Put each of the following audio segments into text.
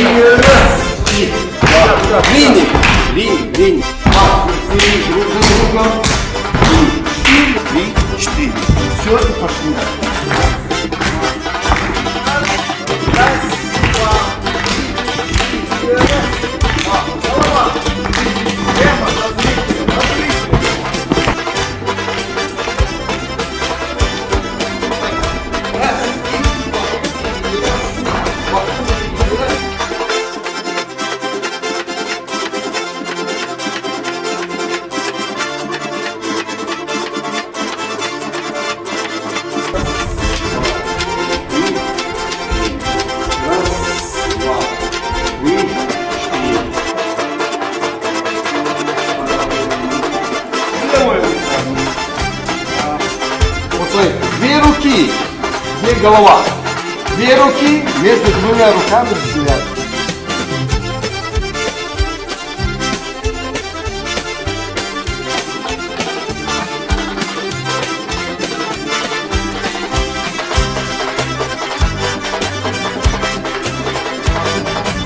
раз. И два. Линий. Линий. Два. Друг на друга. Три, четыре. Все, и пошли. Раз, два, три, раз, два. Голова. Прямо, развитие, развитие. Раз, две руки, две голова. Две руки между двумя руками взгляд.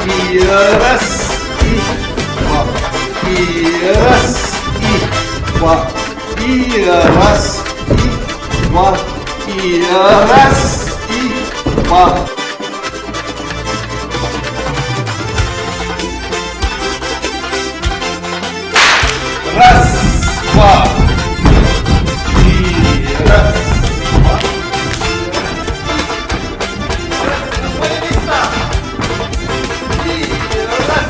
И раз, и два. И раз, и два. И раз, и два. И раз, и два. Раз, два. И раз, два. На свои места. И раз.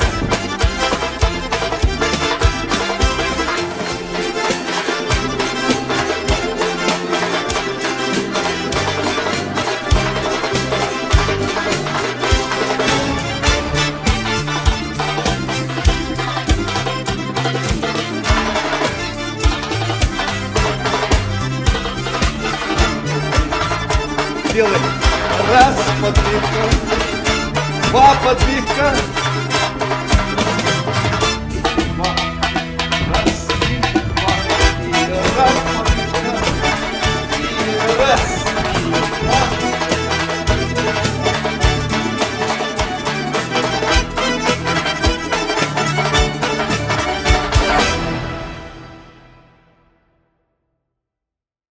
Делаем. Раз, подбивка. Два, подбивка.